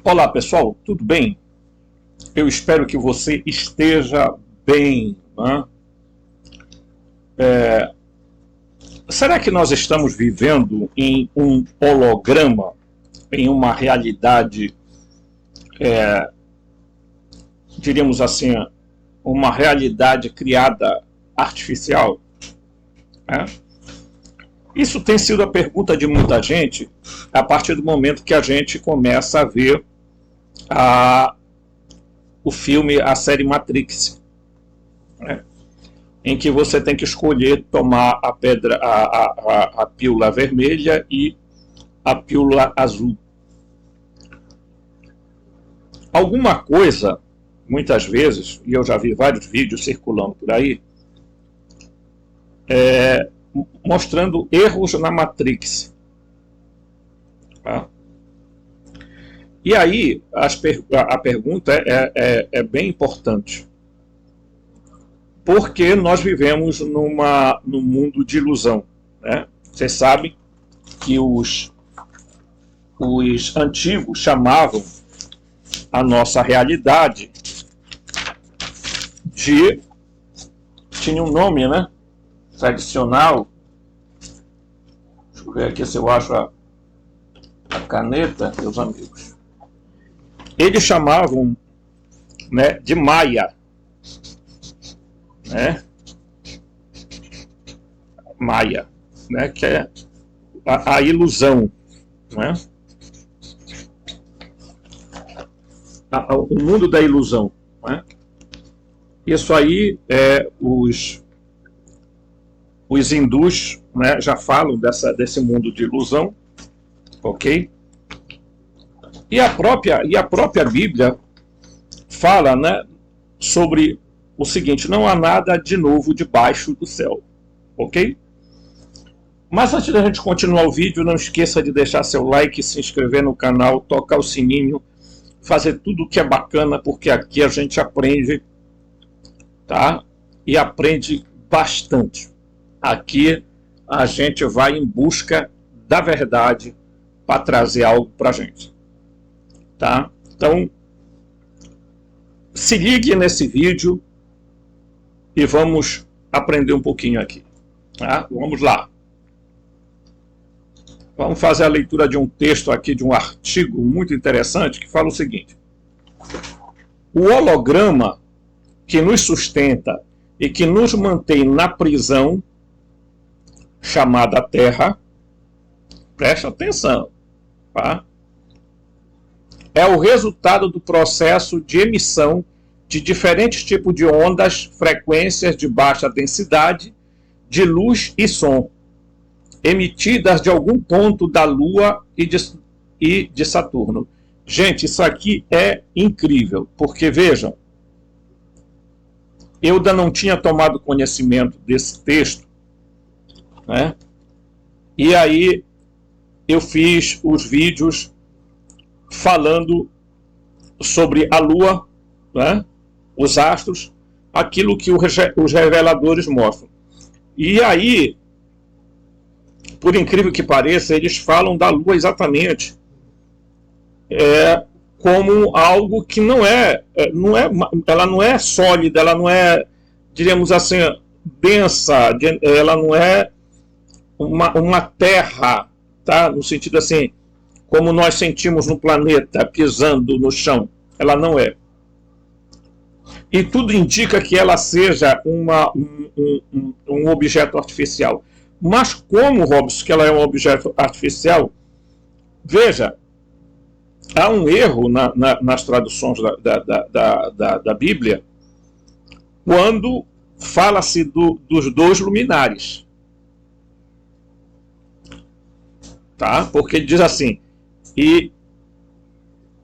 Olá pessoal, tudo bem? Eu espero que você esteja bem, né? Será que nós estamos vivendo em um holograma, em uma realidade, diríamos assim, uma realidade criada artificial? Isso tem sido a pergunta de muita gente a partir do momento que a gente começa a ver o filme, a série Matrix, né? Em que você tem que escolher tomar a pílula vermelha e a pílula azul. Alguma coisa, muitas vezes, e eu já vi vários vídeos circulando por aí, mostrando erros na Matrix. Tá? E aí, a pergunta é bem importante. Porque nós vivemos num mundo de ilusão, né? Vocês sabem que os antigos chamavam a nossa realidade de... tinha um nome, né? Tradicional. Deixa eu ver aqui se eu acho a caneta, meus amigos. Eles chamavam, né, de Maia, né? Maia, né? Que é a ilusão, né? O mundo da ilusão, né? Isso aí os hindus, né, já falam desse mundo de ilusão, ok? E a própria Bíblia fala, né, sobre o seguinte: não há nada de novo debaixo do céu, ok? Mas antes da gente continuar o vídeo, não esqueça de deixar seu like, se inscrever no canal, tocar o sininho, fazer tudo o que é bacana, porque aqui a gente aprende, tá? E aprende bastante. Aqui a gente vai em busca da verdade para trazer algo para a gente, tá? Então, se ligue nesse vídeo e vamos aprender um pouquinho aqui, tá? Vamos lá. Vamos fazer a leitura de um texto aqui, de um artigo muito interessante, que fala o seguinte: o holograma que nos sustenta e que nos mantém na prisão, chamada Terra, preste atenção, tá? É o resultado do processo de emissão de diferentes tipos de ondas, frequências de baixa densidade, de luz e som, emitidas de algum ponto da Lua e de Saturno. Gente, isso aqui é incrível, porque vejam, eu ainda não tinha tomado conhecimento desse texto, né? E aí eu fiz os vídeos falando sobre a Lua, né? Os astros, aquilo que os reveladores mostram. E aí, por incrível que pareça, eles falam da Lua exatamente como algo que ela não é sólida, ela não é, diríamos assim, densa, ela não é uma terra, tá? No sentido assim, como nós sentimos no planeta pisando no chão, ela não é. E tudo indica que ela seja um objeto artificial. Mas como, Robson, que ela é um objeto artificial, veja, há um erro nas traduções da Bíblia, quando fala-se dos dois luminares. Tá? Porque ele diz assim: e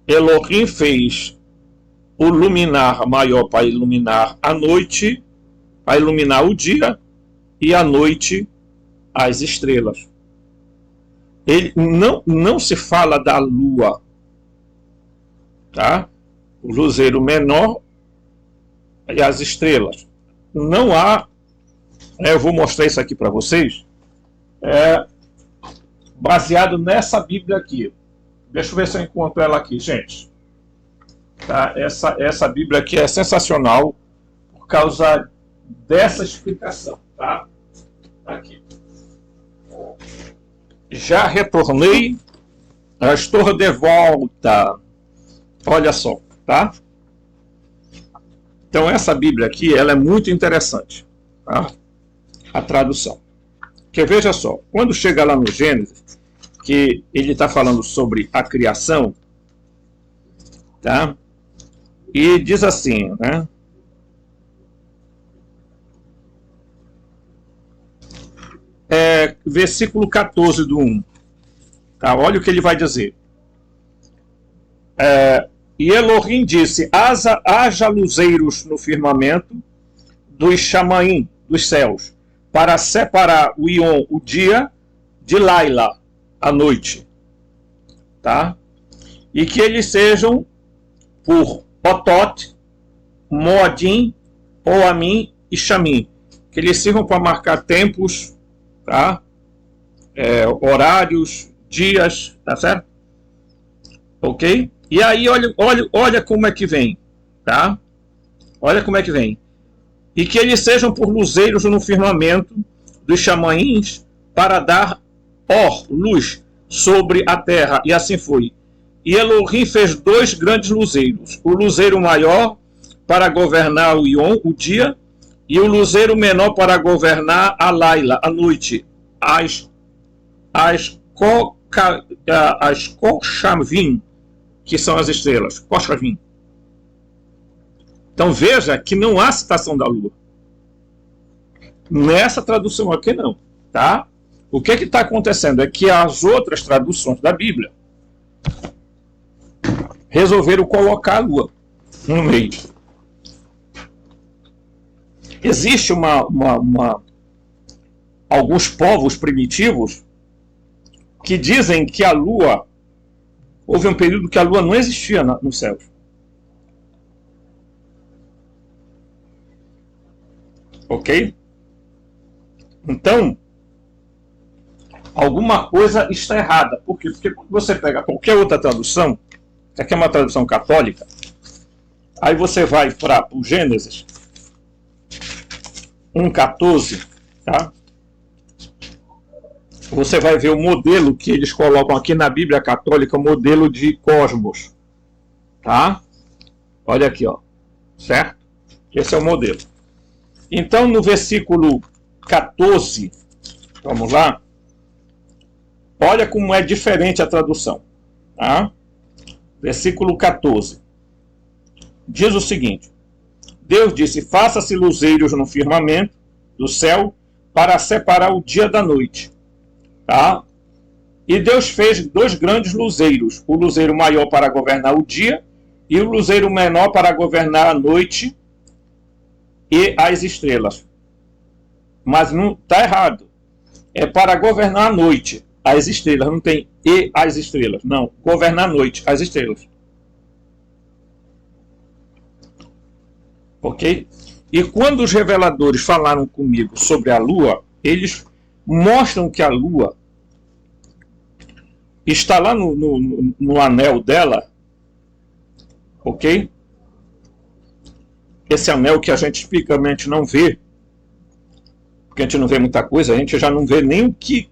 Elohim fez o luminar maior para iluminar a noite, para iluminar o dia, e a noite as estrelas. Ele não se fala da lua, tá? O luzeiro menor e as estrelas. Não há, eu vou mostrar isso aqui para vocês, baseado nessa Bíblia aqui. Deixa eu ver se eu encontro ela aqui, gente. Tá? Essa Bíblia aqui é sensacional por causa dessa explicação. Tá? Aqui. Já retornei, já estou de volta. Olha só, tá? Então essa Bíblia aqui, ela é muito interessante, tá? A tradução. Porque veja só, quando chega lá no Gênesis, que ele está falando sobre a criação, tá? E diz assim, né? Versículo 14 do 1. Tá? Olha o que ele vai dizer. E Elohim disse: haja luzeiros no firmamento dos chamaim, dos céus, para separar o Ion, o dia, de Laila, a noite. Tá? E que eles sejam por Otot, Moadim, Oamim e Chamim. Que eles sirvam para marcar tempos, tá? Horários, dias, tá certo? Ok? E aí, olha como é que vem, tá? Olha como é que vem. E que eles sejam por luzeiros no firmamento dos chamaíns para dar luz sobre a terra. E assim foi. E Elohim fez 2 grandes luzeiros. O luzeiro maior para governar o Ion, o dia, e o luzeiro menor para governar a Laila, a noite. As Kochavim, que são as estrelas. Kochavim. Então veja que não há citação da lua. Nessa tradução aqui não. Tá? O que está acontecendo é que as outras traduções da Bíblia resolveram colocar a lua no meio. Existe alguns povos primitivos que dizem que a lua, houve um período que a lua não existia no céu. Ok? Então, alguma coisa está errada. Por quê? Porque quando você pega qualquer outra tradução, que aqui é uma tradução católica, aí você vai para o Gênesis 1,14, tá? Você vai ver o modelo que eles colocam aqui na Bíblia Católica, o modelo de cosmos, tá? Olha aqui, ó, certo? Esse é o modelo. Então, no versículo 14, vamos lá, olha como é diferente a tradução, tá? Versículo 14, diz o seguinte: Deus disse: faça-se luzeiros no firmamento do céu para separar o dia da noite. Tá? E Deus fez 2 grandes luzeiros, o luzeiro maior para governar o dia e o luzeiro menor para governar a noite e as estrelas. Mas não está errado. É para governar a noite, as estrelas. Não tem e as estrelas. Não, governar a noite, as estrelas. Ok? E quando os reveladores falaram comigo sobre a lua, eles mostram que a lua está lá no anel dela, ok? Esse anel que a gente tipicamente não vê, porque a gente não vê muita coisa, a gente já não vê nem o que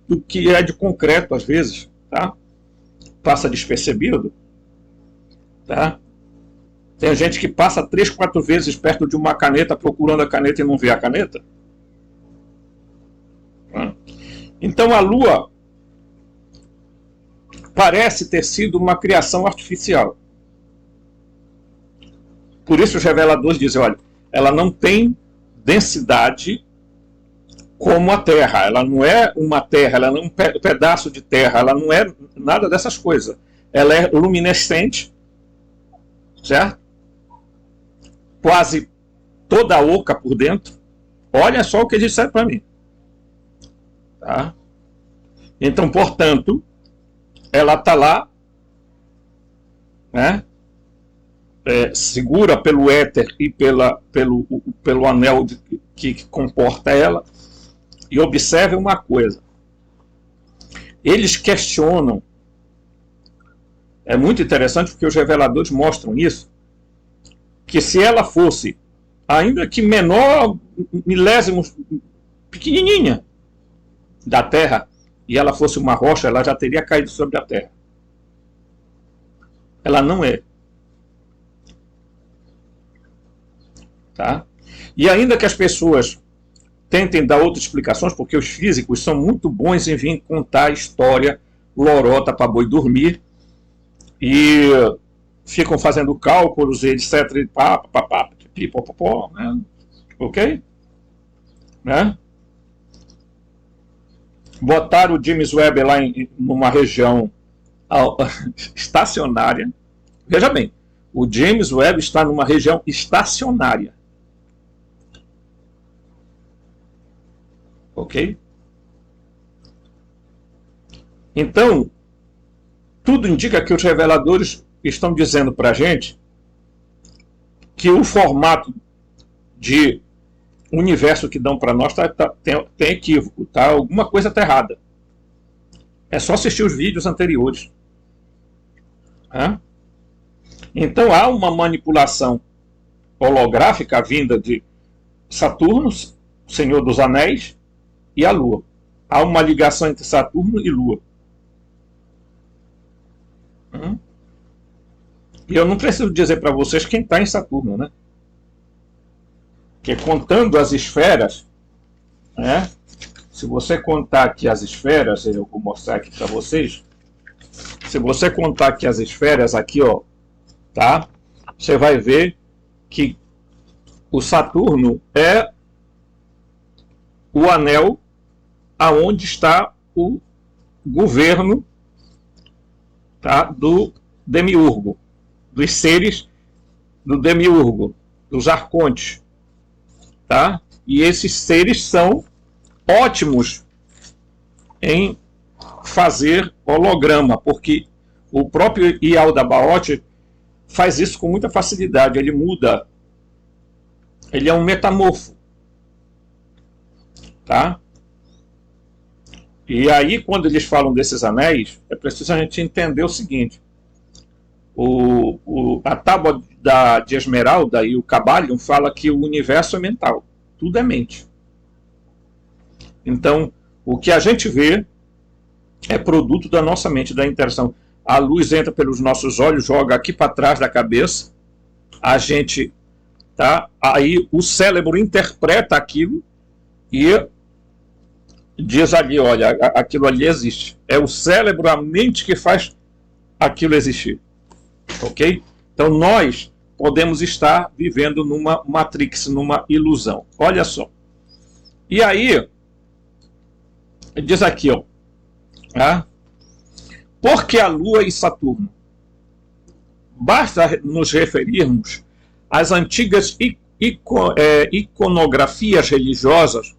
é de concreto às vezes, tá? Passa despercebido, tá? Tem gente que passa 3, 4 vezes perto de uma caneta procurando a caneta e não vê a caneta. Então a lua parece ter sido uma criação artificial. Por isso os reveladores dizem, olha, ela não tem densidade como a Terra. Ela não é uma terra, ela não é um pedaço de terra, ela não é nada dessas coisas. Ela é luminescente, certo? Quase toda oca por dentro. Olha só o que eles disseram para mim. Tá? Então, portanto, ela está lá, né? Segura pelo éter e pelo anel que comporta ela. E observe uma coisa. Eles questionam. É muito interessante porque os reveladores mostram isso. que se ela fosse, ainda que menor, milésimos, pequenininha da Terra, e ela fosse uma rocha, ela já teria caído sobre a Terra. Ela não é. Tá? E ainda que as pessoas tentem dar outras explicações, porque os físicos são muito bons em vir contar história lorota para boi dormir, e ficam fazendo cálculos, etc. Né? Ok? Né? Botaram o James Webb lá numa região estacionária. Veja bem, o James Webb está numa região estacionária. Ok? Então, tudo indica que os reveladores estão dizendo para a gente que o formato de universo que dão para nós tem equívoco, tá? Alguma coisa está errada. É só assistir os vídeos anteriores. Né? Então há uma manipulação holográfica vinda de Saturno, Senhor dos Anéis, e a Lua. Há uma ligação entre Saturno e Lua. E eu não preciso dizer para vocês quem está em Saturno, né? Porque contando as esferas, né? Se você contar aqui as esferas, eu vou mostrar aqui para vocês. Se você contar aqui as esferas, aqui, ó, tá? Você vai ver que o Saturno é o anel aonde está o governo, tá? Do demiurgo, dos seres do demiurgo, dos arcontes, tá? E esses seres são ótimos em fazer holograma, porque o próprio Yaldabaoth faz isso com muita facilidade. Ele muda, ele é um metamorfo, tá? E aí, quando eles falam desses anéis, é preciso a gente entender o seguinte: a tábua de Esmeralda e o Kybalion fala que o universo é mental, tudo é mente. Então, o que a gente vê é produto da nossa mente, da interação. A luz entra pelos nossos olhos, joga aqui para trás da cabeça, a gente, tá? Aí o cérebro interpreta aquilo e diz ali, olha, aquilo ali existe. É o cérebro, a mente que faz aquilo existir. Ok? Então nós podemos estar vivendo numa matrix, numa ilusão. Olha só. E aí, diz aqui, ó. Tá? Por que a Lua e Saturno? Basta nos referirmos às antigas iconografias religiosas,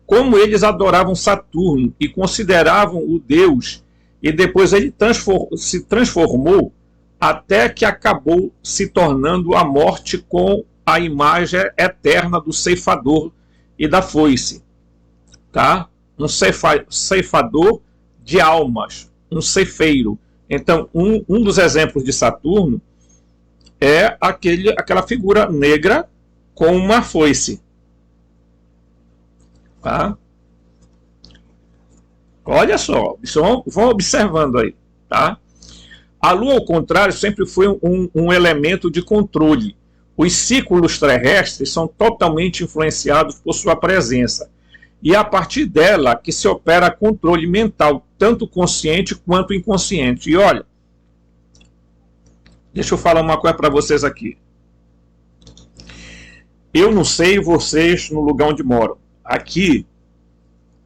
como eles adoravam Saturno e consideravam o Deus, e depois ele se transformou até que acabou se tornando a morte com a imagem eterna do ceifador e da foice. Tá? Um ceifador de almas, um ceifeiro. Então, um dos exemplos de Saturno é aquela figura negra com uma foice. Tá? Olha só, vão observando aí. Tá? A Lua, ao contrário, sempre foi um elemento de controle. Os ciclos terrestres são totalmente influenciados por sua presença. E é a partir dela que se opera controle mental, tanto consciente quanto inconsciente. E olha, deixa eu falar uma coisa para vocês aqui. Eu não sei vocês no lugar onde moram. Aqui,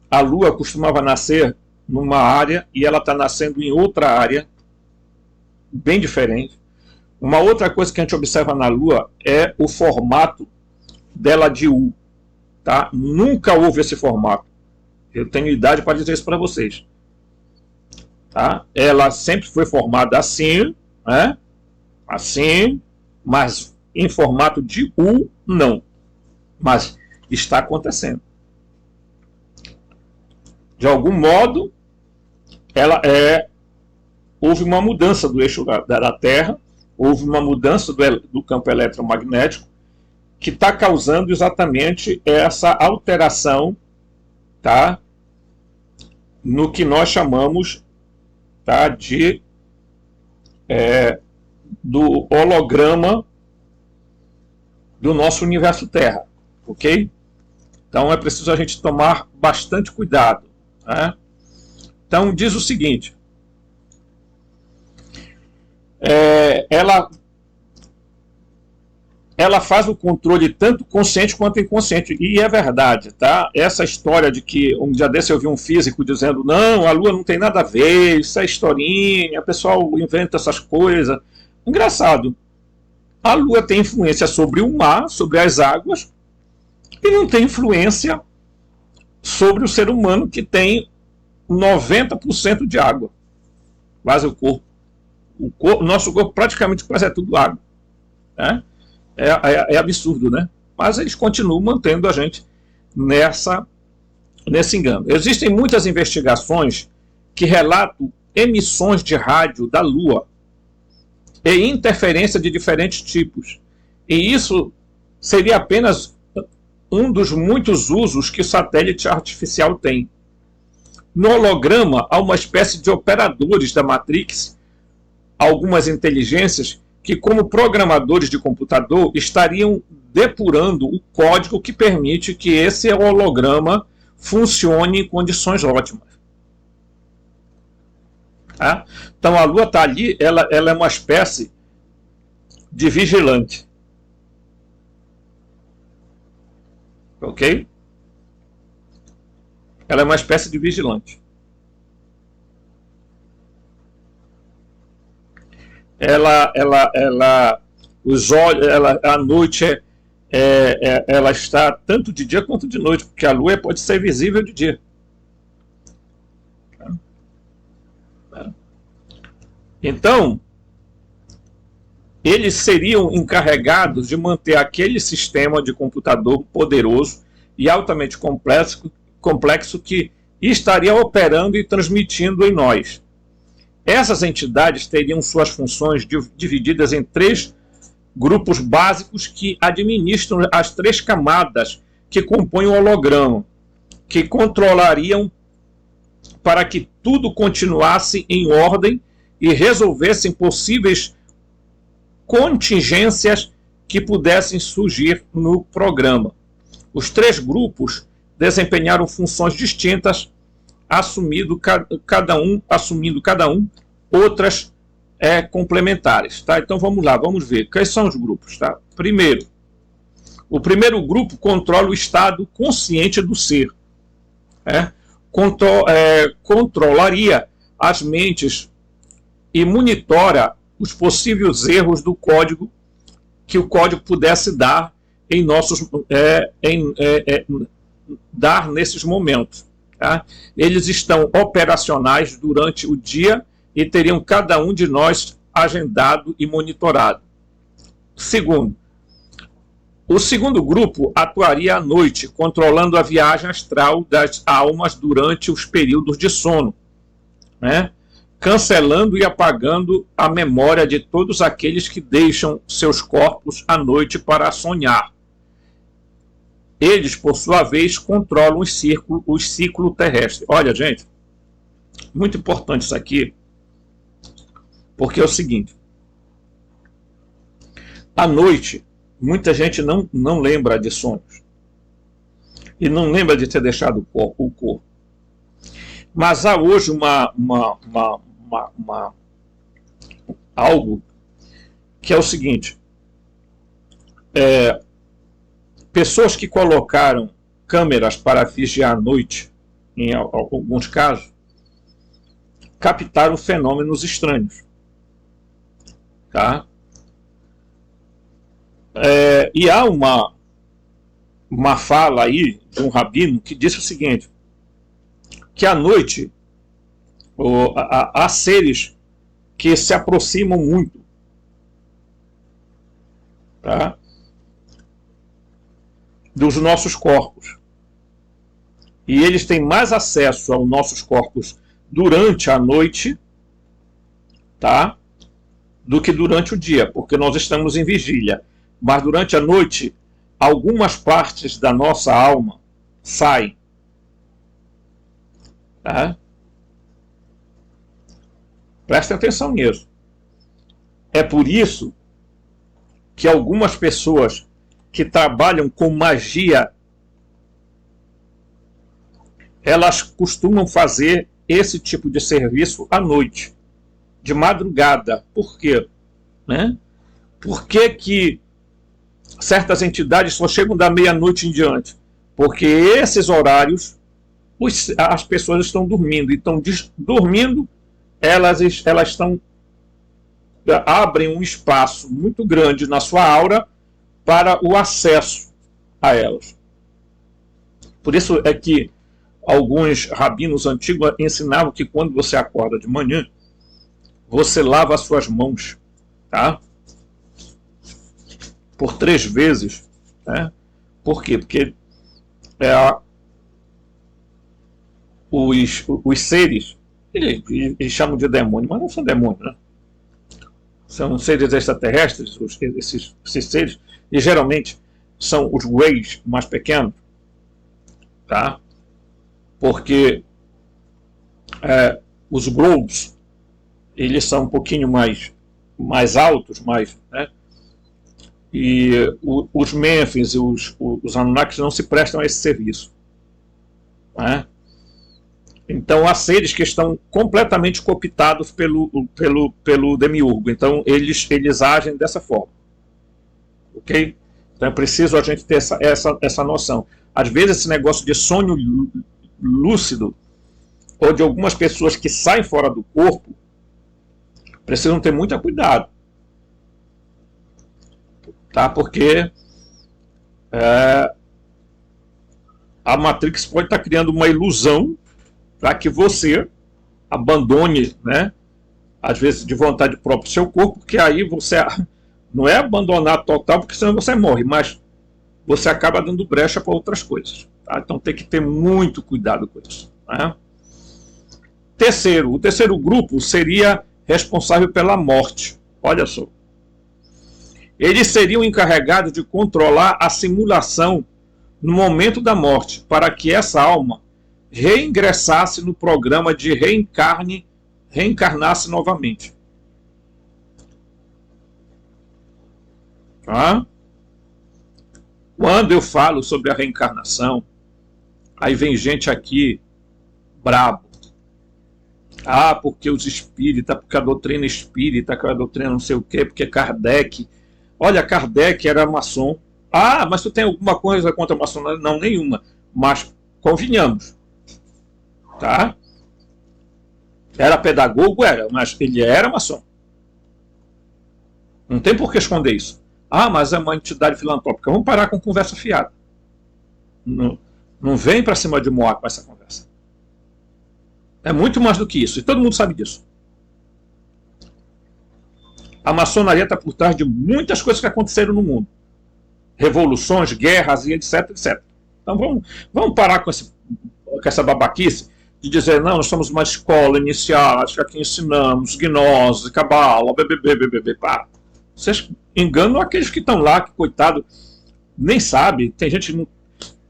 a Lua costumava nascer numa área e ela está nascendo em outra área, bem diferente. Uma outra coisa que a gente observa na Lua é o formato dela de U. Tá? Nunca houve esse formato. Eu tenho idade para dizer isso para vocês. Tá? Ela sempre foi formada assim, né? Assim, mas em formato de U, não. Mas está acontecendo. De algum modo, houve uma mudança do eixo da Terra. houve uma mudança do campo eletromagnético que está causando exatamente essa alteração, tá, no que nós chamamos, tá, do holograma do nosso universo Terra, ok? Então é preciso a gente tomar bastante cuidado, né? Então diz o seguinte, ela faz o controle tanto consciente quanto inconsciente, e é verdade, tá? Essa história de que um dia desse eu vi um físico dizendo, não, a Lua não tem nada a ver, isso é historinha, o pessoal inventa essas coisas. Engraçado, a Lua tem influência sobre o mar, sobre as águas, e não tem influência sobre o ser humano, que tem 90% de água, quase o corpo. O nosso corpo praticamente quase é tudo água, né? É absurdo, né? Mas eles continuam mantendo a gente nesse engano. Existem muitas investigações que relatam emissões de rádio da Lua e interferência de diferentes tipos. E isso seria apenas um dos muitos usos que o satélite artificial tem. No holograma, há uma espécie de operadores da Matrix, algumas inteligências que, como programadores de computador, estariam depurando o código que permite que esse holograma funcione em condições ótimas. Tá? Então a Lua está ali, ela é uma espécie de vigilante. Ok? Ela é uma espécie de vigilante. Os olhos, à noite ela está tanto de dia quanto de noite, porque a Lua pode ser visível de dia. Então, eles seriam encarregados de manter aquele sistema de computador poderoso e altamente complexo que estaria operando e transmitindo em nós. Essas entidades teriam suas funções divididas em 3 grupos básicos que administram as 3 camadas que compõem o holograma, que controlariam para que tudo continuasse em ordem e resolvessem possíveis contingências que pudessem surgir no programa. Os 3 grupos desempenharam funções distintas, assumindo cada um outras complementares. Tá? Então vamos lá, vamos ver. Quais são os grupos? Tá? Primeiro, o primeiro grupo controla o estado consciente do ser. Controlaria as mentes e monitora os possíveis erros do código que o código pudesse dar em dar nesses momentos. Tá? Eles estão operacionais durante o dia e teriam cada um de nós agendado e monitorado. Segundo, o segundo grupo atuaria à noite, controlando a viagem astral das almas durante os períodos de sono, né? Cancelando e apagando a memória de todos aqueles que deixam seus corpos à noite para sonhar. Eles, por sua vez, controlam o ciclo terrestre. Olha, gente, muito importante isso aqui, porque é o seguinte: à noite, muita gente não lembra de sonhos e não lembra de ter deixado o corpo. Mas há hoje algo que é o seguinte: pessoas que colocaram câmeras para vigiar à noite, em alguns casos, captaram fenômenos estranhos. Tá? E há uma fala aí de um rabino que disse o seguinte, que à noite há seres que se aproximam muito, tá? Dos nossos corpos. E eles têm mais acesso aos nossos corpos durante a noite, tá? do que durante o dia, porque nós estamos em vigília. Mas durante a noite, algumas partes da nossa alma saem. Tá? Prestem atenção nisso. É por isso que algumas pessoas que trabalham com magia, elas costumam fazer esse tipo de serviço à noite, de madrugada. Por quê? Né? Por que certas entidades só chegam da meia-noite em diante? Porque esses horários as pessoas estão dormindo. Então, dormindo, elas estão abrem um espaço muito grande na sua aura para o acesso a elas. Por isso é que alguns rabinos antigos ensinavam que quando você acorda de manhã, você lava as suas mãos, tá? Por 3 vezes, né? Por quê? Porque os seres, eles chamam de demônio, mas não são demônios, né? São seres extraterrestres, esses seres, e geralmente são os Greys mais pequenos, tá? Porque os Globes, eles são um pouquinho mais altos, né? E os Memphis e os Anunnakis não se prestam a esse serviço, né? Então há seres que estão completamente cooptados pelo demiurgo. Então eles agem dessa forma. Ok? Então é preciso a gente ter essa noção. Às vezes esse negócio de sonho lúcido, ou de algumas pessoas que saem fora do corpo, precisam ter muito cuidado. Tá? Porque a Matrix pode estar criando uma ilusão para que você abandone, né, às vezes de vontade própria, o seu corpo, porque aí você não é abandonar total, porque senão você morre, mas você acaba dando brecha para outras coisas. Tá? Então tem que ter muito cuidado com isso. Né? O terceiro grupo seria responsável pela morte. Olha só. Eles seriam encarregados de controlar a simulação no momento da morte, para que essa alma reingressasse no programa de reencarnasse novamente. Tá? Quando eu falo sobre a reencarnação, aí vem gente aqui brabo. Porque os espíritas, porque a doutrina espírita, que a doutrina não sei o quê, porque Kardec. Olha, Kardec era maçom. Mas tu tem alguma coisa contra a maçonaria? Não, nenhuma. Mas convenhamos. Tá? Era pedagogo? Era, mas ele era maçom. Não tem por que esconder isso. Mas é uma entidade filantrópica. Vamos parar com conversa fiada. Não vem para cima de Moá com essa conversa. É muito mais do que isso. E todo mundo sabe disso. A maçonaria está por trás de muitas coisas que aconteceram no mundo. Revoluções, guerras e etc, etc. Então vamos parar com essa babaquice de dizer, não, nós somos uma escola iniciática, aqui ensinamos gnose, cabala, bebê. Vocês enganam aqueles que estão lá, que coitado, nem sabe. Tem gente no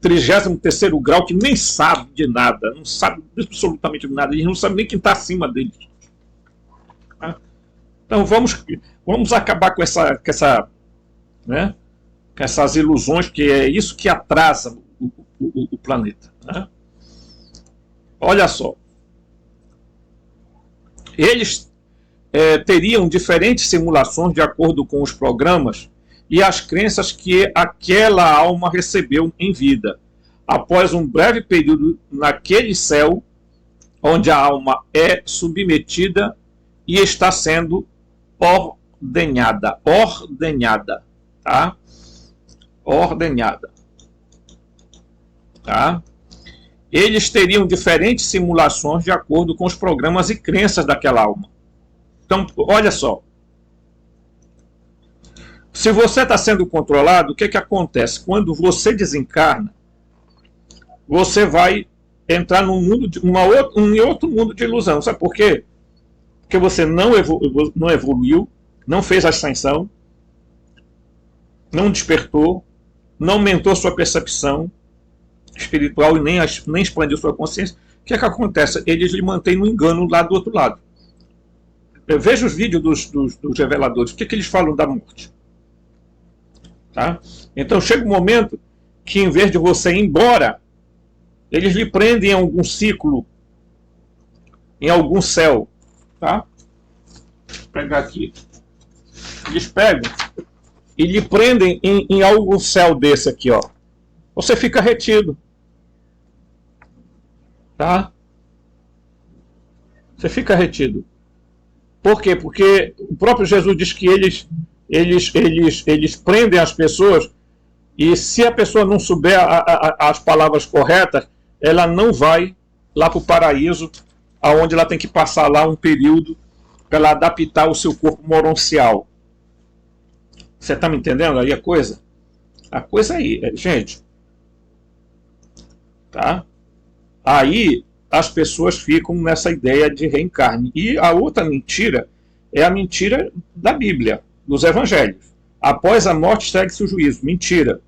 33º grau que nem sabe de nada, não sabe absolutamente de nada, eles não sabem nem quem está acima deles. Tá? Então vamos acabar com né, com essas ilusões, que é isso que atrasa o planeta. Né? Olha só. Eles teriam diferentes simulações de acordo com os programas e as crenças que aquela alma recebeu em vida. Após um breve período naquele céu, onde a alma é submetida e está sendo ordenhada, tá? Ordenhada, tá? Eles teriam diferentes simulações de acordo com os programas e crenças daquela alma. Então, olha só. Se você está sendo controlado, o que acontece? Quando você desencarna, você vai entrar num mundo outro mundo de ilusão. Sabe por quê? Porque você não evoluiu, não fez ascensão, não despertou, não aumentou sua percepção espiritual e nem expandiu sua consciência. O que é que acontece? Eles lhe mantêm no engano lá do outro lado. Veja os vídeos dos reveladores. O que é que eles falam da morte? Tá? Então chega um momento que, em vez de você ir embora, eles lhe prendem em algum ciclo, em algum céu. Tá? Vou pegar aqui. Eles pegam e lhe prendem em algum céu desse aqui, ó. Você fica retido. Tá? Você fica retido. Por quê? Porque o próprio Jesus diz que eles prendem as pessoas, e se a pessoa não souber as palavras corretas, ela não vai lá para o paraíso, aonde ela tem que passar lá um período para ela adaptar o seu corpo moroncial. Você está me entendendo aí a coisa? A coisa aí, gente. Tá? Aí as pessoas ficam nessa ideia de reencarne. E a outra mentira é a mentira da Bíblia, dos evangelhos. Após a morte segue-se o juízo. Mentira.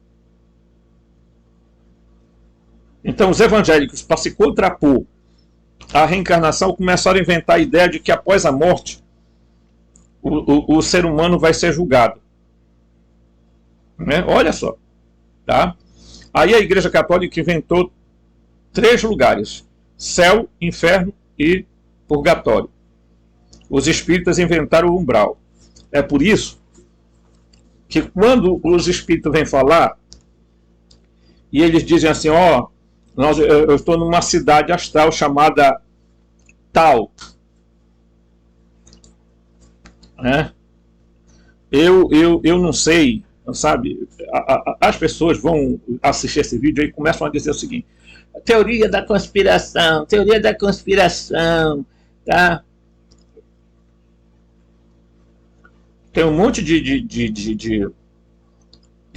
Então os evangélicos, para se contrapor à reencarnação, começaram a inventar a ideia de que após a morte o ser humano vai ser julgado. Né? Olha só. Tá? Aí a Igreja Católica inventou 3 lugares: céu, inferno e purgatório. Os espíritas inventaram o umbral. É por isso que quando os espíritos vêm falar e eles dizem assim, ó, eu estou numa cidade astral chamada tal, né? Eu não sei, sabe? As pessoas vão assistir esse vídeo e começam a dizer o seguinte: teoria da conspiração, tá? Tem um monte de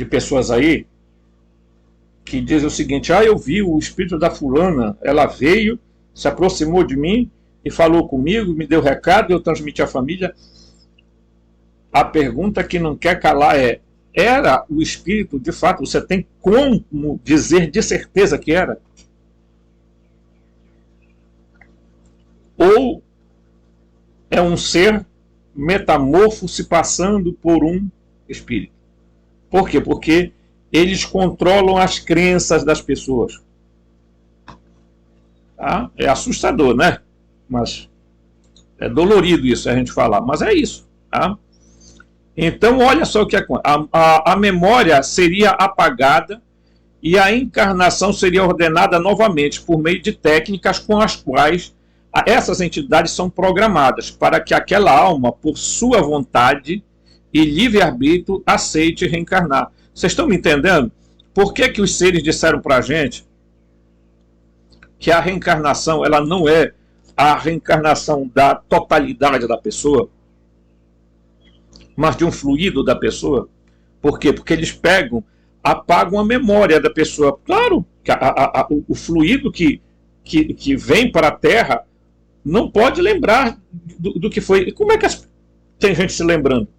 pessoas aí que dizem o seguinte: eu vi o espírito da fulana, ela veio, se aproximou de mim e falou comigo, me deu recado, eu transmiti à família. A pergunta que não quer calar é: era o espírito, de fato, você tem como dizer de certeza que era? Ou é um ser metamorfo se passando por um espírito? Por quê? Porque eles controlam as crenças das pessoas. Tá? É assustador, né? Mas é dolorido isso a gente falar, mas é isso. Tá? Então, olha só o que acontece. A memória seria apagada e a encarnação seria ordenada novamente por meio de técnicas com as quais essas entidades são programadas para que aquela alma, por sua vontade e livre-arbítrio, aceite reencarnar. Vocês estão me entendendo? Por que os seres disseram para a gente que a reencarnação ela não é a reencarnação da totalidade da pessoa, mas de um fluido da pessoa? Por quê? Porque eles apagam a memória da pessoa. Claro, que o fluido que vem para a Terra não pode lembrar do que foi. Como é que tem gente se lembrando?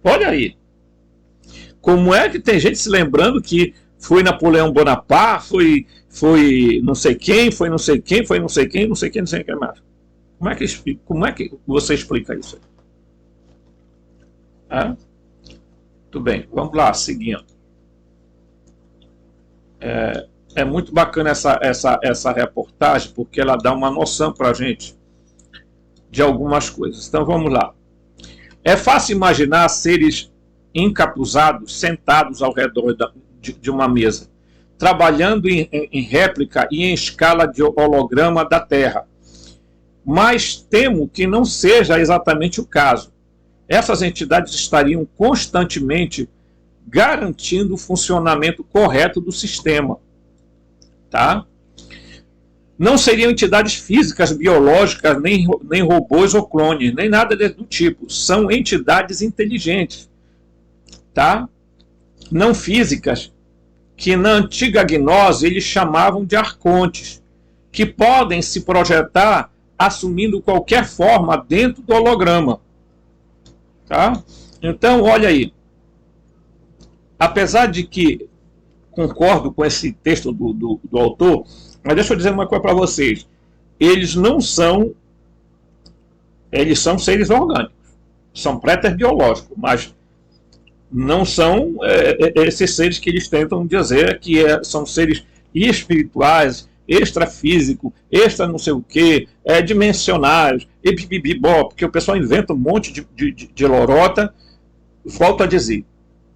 Olha aí. Como é que tem gente se lembrando que foi Napoleão Bonaparte, foi não sei quem, foi não sei quem, foi não sei quem, não sei quem, não sei quem mais? Como é que você explica isso aí? Tudo bem, vamos lá, seguindo. É muito bacana essa reportagem, porque ela dá uma noção para a gente de algumas coisas. Então vamos lá. É fácil imaginar seres encapuzados, sentados ao redor de uma mesa, trabalhando em réplica e em escala de holograma da Terra. Mas temo que não seja exatamente o caso. Essas entidades estariam constantemente garantindo o funcionamento correto do sistema. Tá? Não seriam entidades físicas, biológicas, nem robôs ou clones, nem nada do tipo. São entidades inteligentes, tá? Não físicas, que na antiga gnose eles chamavam de arcontes, que podem se projetar assumindo qualquer forma dentro do holograma. Tá? Então, olha aí. Apesar de que concordo com esse texto do autor, mas deixa eu dizer uma coisa para vocês. Eles são seres orgânicos. São préter biológicos, mas não são esses seres que eles tentam dizer que são seres espirituais, extrafísico, extra não sei o que, dimensionários, e bibibibó, porque o pessoal inventa um monte de lorota, volto a dizer,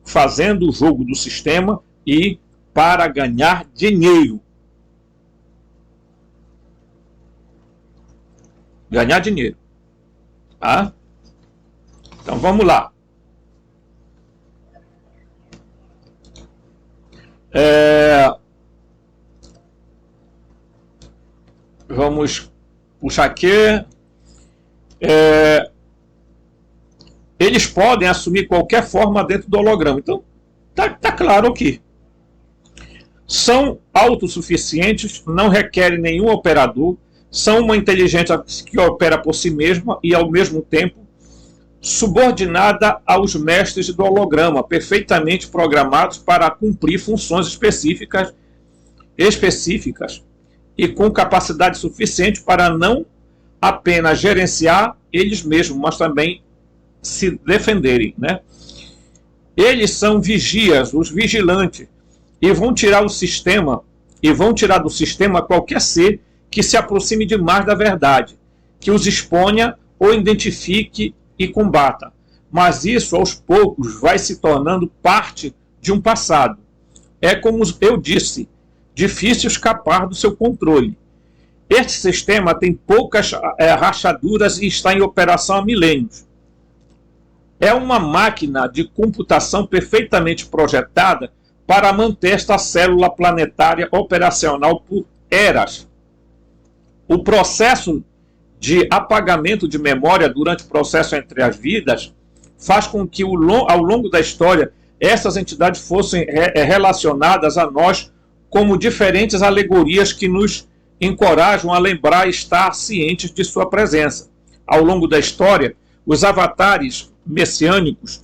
fazendo o jogo do sistema e para ganhar dinheiro. Ganhar dinheiro. Tá? Então vamos lá. Vamos puxar aqui. Eles podem assumir qualquer forma dentro do holograma. Então, tá claro aqui. São autossuficientes, não requerem nenhum operador, são uma inteligência que opera por si mesma e, ao mesmo tempo, subordinada aos mestres do holograma, perfeitamente programados para cumprir funções específicas e com capacidade suficiente para não apenas gerenciar eles mesmos, mas também se defenderem, né? Eles são vigias, os vigilantes, e vão tirar do sistema qualquer ser que se aproxime demais da verdade, que os exponha ou identifique e combata. Mas isso, aos poucos, vai se tornando parte de um passado. É como eu disse, difícil escapar do seu controle. Este sistema tem poucas rachaduras e está em operação há milênios. É uma máquina de computação perfeitamente projetada para manter esta célula planetária operacional por eras. O processo de apagamento de memória durante o processo entre as vidas faz com que, ao longo da história, essas entidades fossem relacionadas a nós como diferentes alegorias que nos encorajam a lembrar e estar cientes de sua presença. Ao longo da história, os avatares messiânicos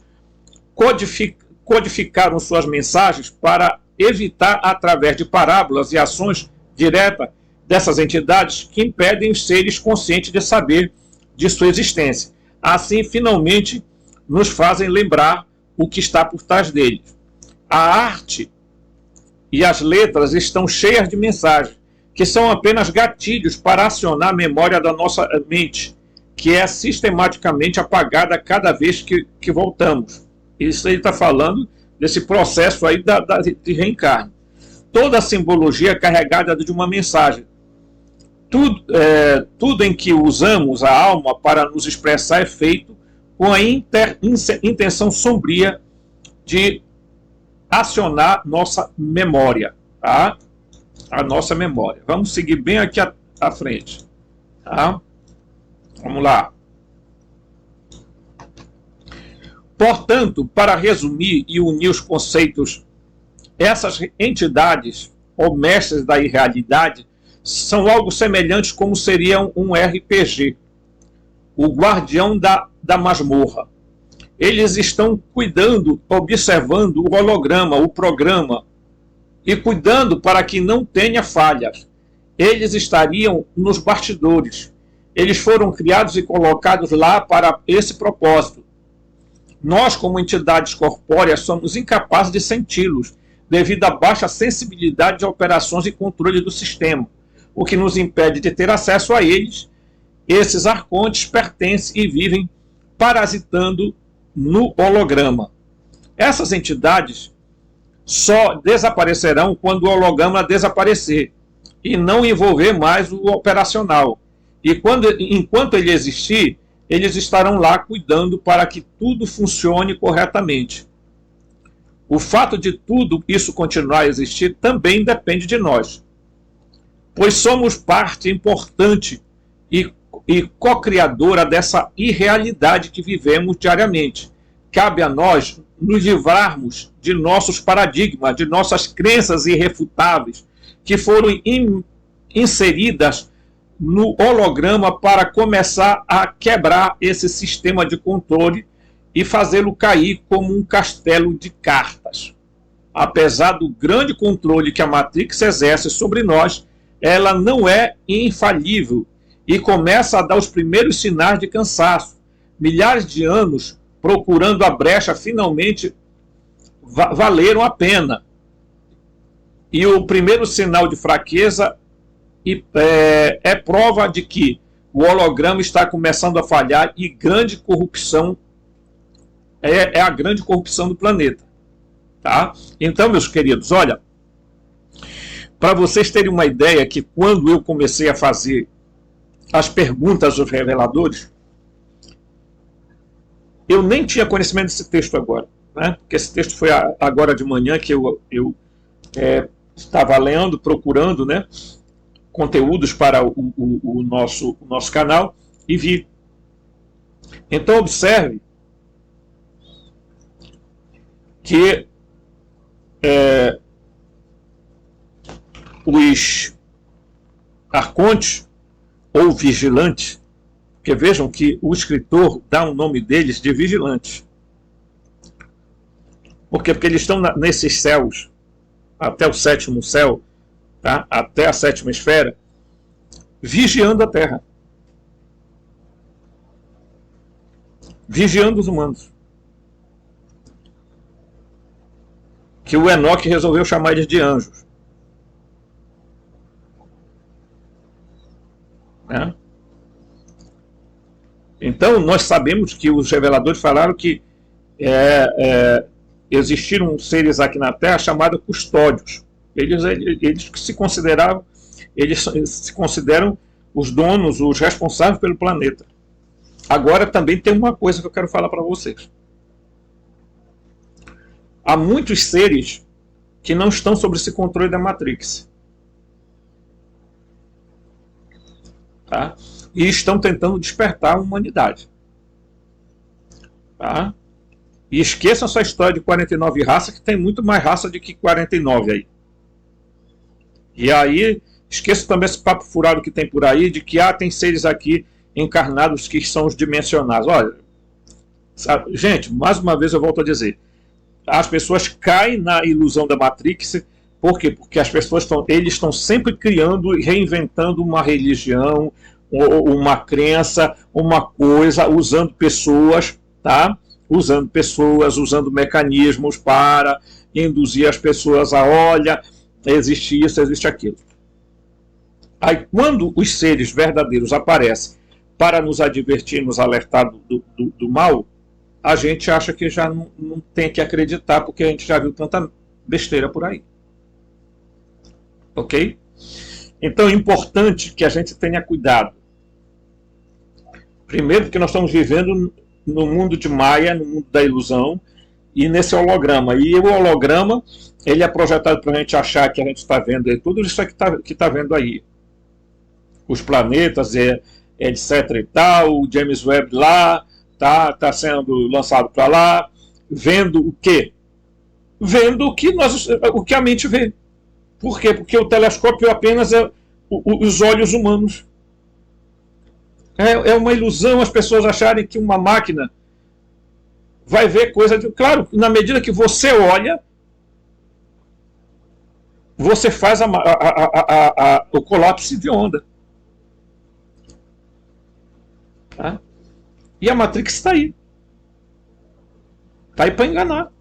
codificaram suas mensagens para evitar, através de parábolas e ações diretas dessas entidades, que impedem os seres conscientes de saber de sua existência. Assim, finalmente, nos fazem lembrar o que está por trás deles. A arte e as letras estão cheias de mensagens, que são apenas gatilhos para acionar a memória da nossa mente, que é sistematicamente apagada cada vez que voltamos. Isso ele está falando desse processo aí de reencarne. Toda a simbologia é carregada de uma mensagem. Tudo em que usamos a alma para nos expressar é feito com a intenção sombria de acionar nossa memória, tá? A nossa memória. Vamos seguir bem aqui à frente, tá? Vamos lá. Portanto, para resumir e unir os conceitos, essas entidades, ou mestres da irrealidade, são algo semelhantes como seria um RPG, o guardião da masmorra. Eles estão cuidando, observando o holograma, o programa, e cuidando para que não tenha falhas. Eles estariam nos bastidores. Eles foram criados e colocados lá para esse propósito. Nós, como entidades corpóreas, somos incapazes de senti-los, devido à baixa sensibilidade de operações e controle do sistema, o que nos impede de ter acesso a eles. Esses arcontes pertencem e vivem parasitando no holograma. Essas entidades só desaparecerão quando o holograma desaparecer e não envolver mais o operacional. E enquanto ele existir, eles estarão lá cuidando para que tudo funcione corretamente. O fato de tudo isso continuar a existir também depende de nós, pois somos parte importante e co-criadora dessa irrealidade que vivemos diariamente. Cabe a nós nos livrarmos de nossos paradigmas, de nossas crenças irrefutáveis, que foram inseridas no holograma para começar a quebrar esse sistema de controle e fazê-lo cair como um castelo de cartas. Apesar do grande controle que a Matrix exerce sobre nós, ela não é infalível e começa a dar os primeiros sinais de cansaço. Milhares de anos procurando a brecha finalmente valeram a pena. E o primeiro sinal de fraqueza é prova de que o holograma está começando a falhar e grande corrupção é a grande corrupção do planeta. Tá? Então, meus queridos, olha, para vocês terem uma ideia que quando eu comecei a fazer as perguntas aos reveladores, eu nem tinha conhecimento desse texto agora, né? Porque esse texto foi agora de manhã que eu estava lendo, procurando, né, conteúdos para o nosso canal e vi. Então observe que os arcontes ou vigilantes, porque vejam que o escritor dá o nome deles de vigilantes. Por quê? Porque eles estão nesses céus, até o sétimo céu, tá? Até a sétima esfera, vigiando a Terra. Vigiando os humanos. Que o Enoque resolveu chamar eles de anjos. Né? Então, nós sabemos que os reveladores falaram que existiram seres aqui na Terra chamados custódios. Eles se consideravam, eles se consideram os donos, os responsáveis pelo planeta. Agora também tem uma coisa que eu quero falar para vocês. Há muitos seres que não estão sob esse controle da Matrix. Tá? E estão tentando despertar a humanidade. Tá? E esqueçam essa história de 49 raças, que tem muito mais raça do que 49 aí. E aí, esqueçam também esse papo furado que tem por aí, de que tem seres aqui encarnados que são os dimensionais. Olha, sabe, gente, mais uma vez eu volto a dizer, as pessoas caem na ilusão da Matrix. Por quê? Porque as pessoas estão sempre criando e reinventando uma religião, uma crença, uma coisa, usando pessoas, tá? Usando pessoas, usando mecanismos para induzir as pessoas a, olha, existe isso, existe aquilo. Aí, quando os seres verdadeiros aparecem para nos advertir, nos alertar do mal, a gente acha que já não tem que acreditar, porque a gente já viu tanta besteira por aí. Ok? Então é importante que a gente tenha cuidado. Primeiro, porque nós estamos vivendo no mundo de Maia, no mundo da ilusão, e nesse holograma. E o holograma, ele é projetado para a gente achar que a gente está vendo aí, tudo isso que está vendo aí. Os planetas, etc e tal, o James Webb lá, tá sendo lançado para lá, vendo o quê? Vendo o que a mente vê. Por quê? Porque o telescópio apenas é os olhos humanos. É uma ilusão as pessoas acharem que uma máquina vai ver coisa de... Claro, na medida que você olha, você faz o colapso de onda. Tá? E a Matrix está aí. Está aí para enganar.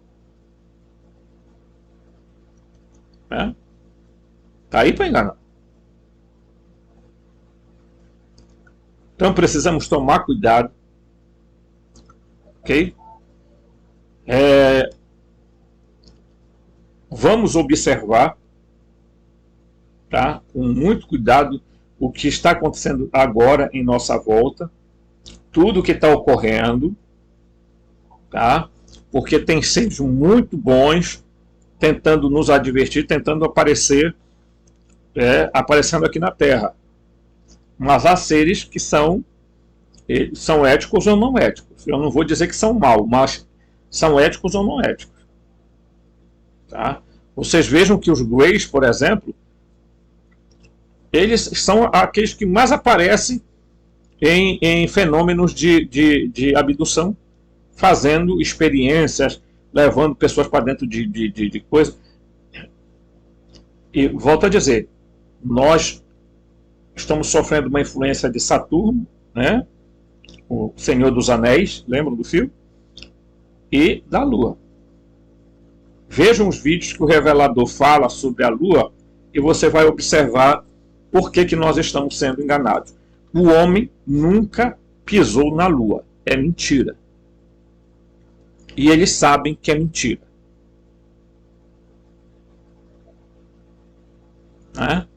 Está aí para enganar. Então precisamos tomar cuidado. Ok? Vamos observar, tá? Com muito cuidado o que está acontecendo agora em nossa volta. Tudo que está ocorrendo, tá? Porque tem seres muito bons tentando nos advertir, tentando aparecendo aqui na Terra. Mas há seres que são éticos ou não éticos. Eu não vou dizer que são maus, mas são éticos ou não éticos. Tá? Vocês vejam que os Greys, por exemplo, Eles são aqueles que mais aparecem em fenômenos de abdução, fazendo experiências, levando pessoas para dentro de coisas. E volto a dizer, nós estamos sofrendo uma influência de Saturno, né? O Senhor dos Anéis, lembram do filme? E da Lua. Vejam os vídeos que o revelador fala sobre a Lua e você vai observar por que nós estamos sendo enganados. O homem nunca pisou na Lua. É mentira. E eles sabem que é mentira. Né?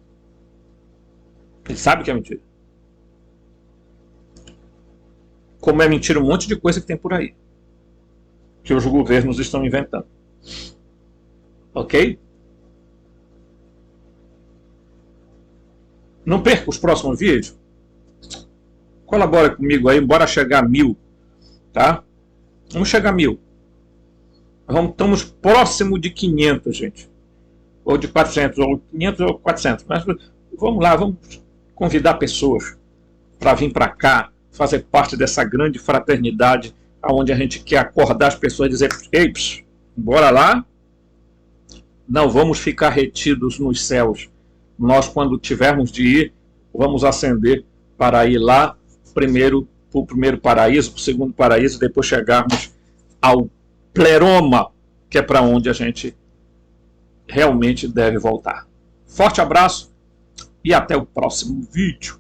Eles sabem que é mentira. Como é mentira um monte de coisa que tem por aí, que os governos estão inventando. Ok? Não perca os próximos vídeos. Colabora comigo aí, bora chegar a 1000. Tá? Vamos chegar a 1000. Estamos próximo de 500, gente. Ou de 400, ou 500 ou 400. Mas vamos lá, vamos convidar pessoas para vir para cá, fazer parte dessa grande fraternidade, onde a gente quer acordar as pessoas e dizer: ei, bora lá, não vamos ficar retidos nos céus. Nós, quando tivermos de ir, vamos ascender para ir lá, primeiro para o primeiro paraíso, para o segundo paraíso, depois chegarmos ao pleroma, que é para onde a gente realmente deve voltar. Forte abraço e até o próximo vídeo.